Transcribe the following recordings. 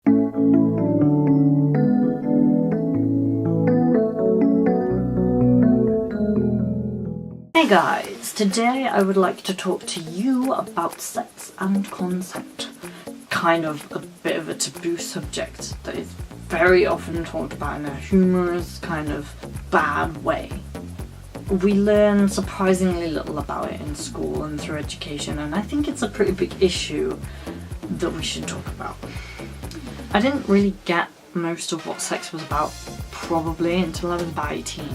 Hey guys, today I would like to talk to you about sex and consent. Kind of a bit of a taboo subject that is very often talked about in a humorous, kind of bad way. We learn surprisingly little about it in school and through education, and I think it's a pretty big issue that we should talk about. I didn't really get most of what sex was about probably until I was about 18.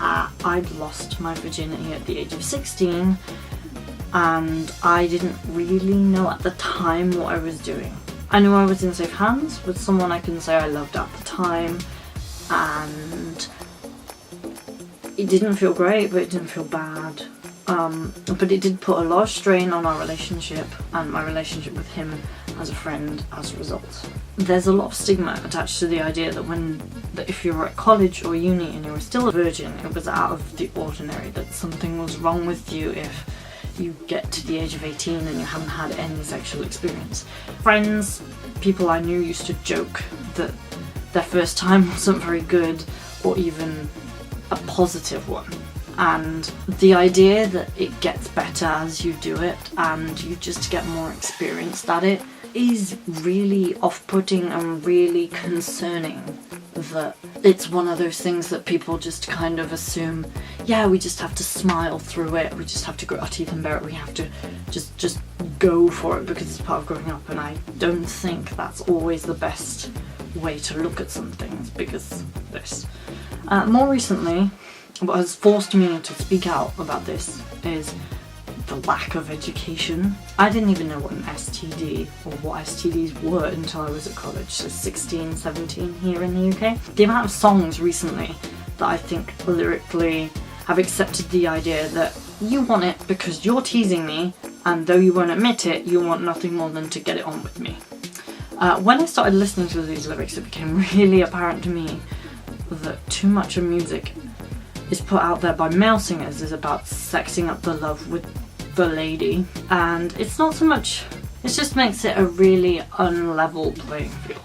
I'd lost my virginity at the age of 16 and I didn't really know at the time what I was doing. I knew I was in safe hands with someone I can say I loved at the time, and it didn't feel great, but it didn't feel bad. But it did put a lot of strain on our relationship and my relationship with him as a friend as a result. There's a lot of stigma attached to the idea that if you were at college or uni and you were still a virgin, it was out of the ordinary, that something was wrong with you if you get to the age of 18 and you haven't had any sexual experience. Friends, people I knew used to joke that their first time wasn't very good or even a positive one. And the idea that it gets better as you do it and you just get more experienced at it is really off-putting and really concerning. That it's one of those things that people just kind of assume, yeah, we just have to smile through it, we just have to grit our teeth and bear it, we have to just go for it because it's part of growing up. And I don't think that's always the best way to look at some things, because this. More recently, what has forced me to speak out about this is the lack of education. I didn't even know what an STD or what STDs were until I was at college, so 16, 17 here in the UK. The amount of songs recently that I think lyrically have accepted the idea that you want it because you're teasing me, and though you won't admit it, you want nothing more than to get it on with me. When I started listening to these lyrics, it became really apparent to me that too much of music is put out there by male singers is about sexing up the love with the lady, and it's not so much, it just makes it a really unlevel playing field,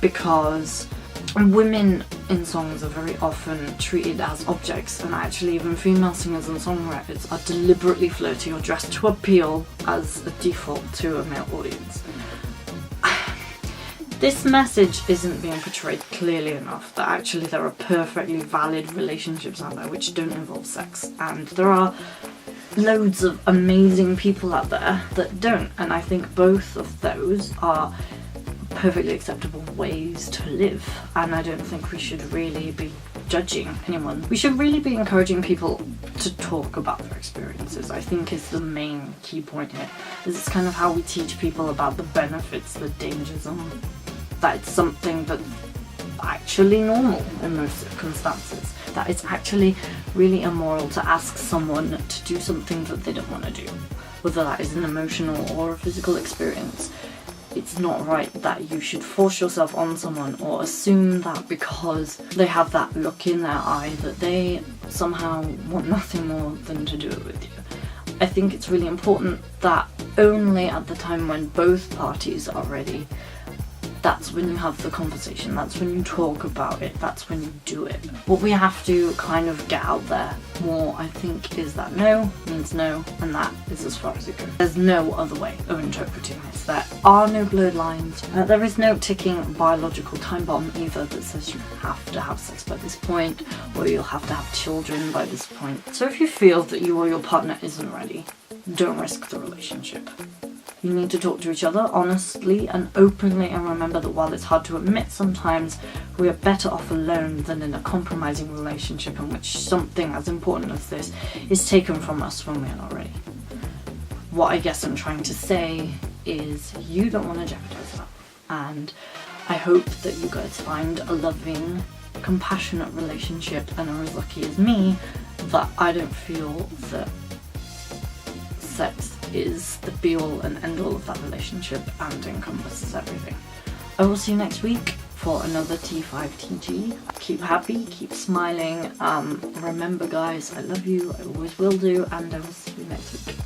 because women in songs are very often treated as objects, and actually even female singers and songwriters are deliberately flirty or dressed to appeal as a default to a male audience. This message isn't being portrayed clearly enough, that actually there are perfectly valid relationships out there which don't involve sex, and there are loads of amazing people out there that don't, and I think both of those are perfectly acceptable ways to live, and I don't think we should really be judging anyone. We should really be encouraging people to talk about their experiences, I think is the main key point here. It's kind of how we teach people about the benefits, the dangers, and that it's something that's actually normal in most circumstances, that it's actually really immoral to ask someone to do something that they don't want to do, whether that is an emotional or a physical experience. It's not right that you should force yourself on someone or assume that because they have that look in their eye that they somehow want nothing more than to do it with you. I think it's really important that only at the time when both parties are ready, that's when you have the conversation, that's when you talk about it, that's when you do it. What we have to kind of get out there more, I think, is that no means no, and that is as far as it goes. There's no other way of interpreting this. There are no blurred lines. There is no ticking biological time bomb either that says you have to have sex by this point, or you'll have to have children by this point. So if you feel that you or your partner isn't ready, don't risk the relationship. You need to talk to each other honestly and openly, and remember that while it's hard to admit sometimes, we are better off alone than in a compromising relationship in which something as important as this is taken from us when we are not ready. What I guess I'm trying to say is you don't want to jeopardize that, and I hope that you guys find a loving, compassionate relationship and are as lucky as me that I don't feel that sex is the be-all and end-all of that relationship and encompasses everything. I will see you next week for another T5TG. Keep happy, keep smiling. Remember guys, I love you, I always will do, and I will see you next week.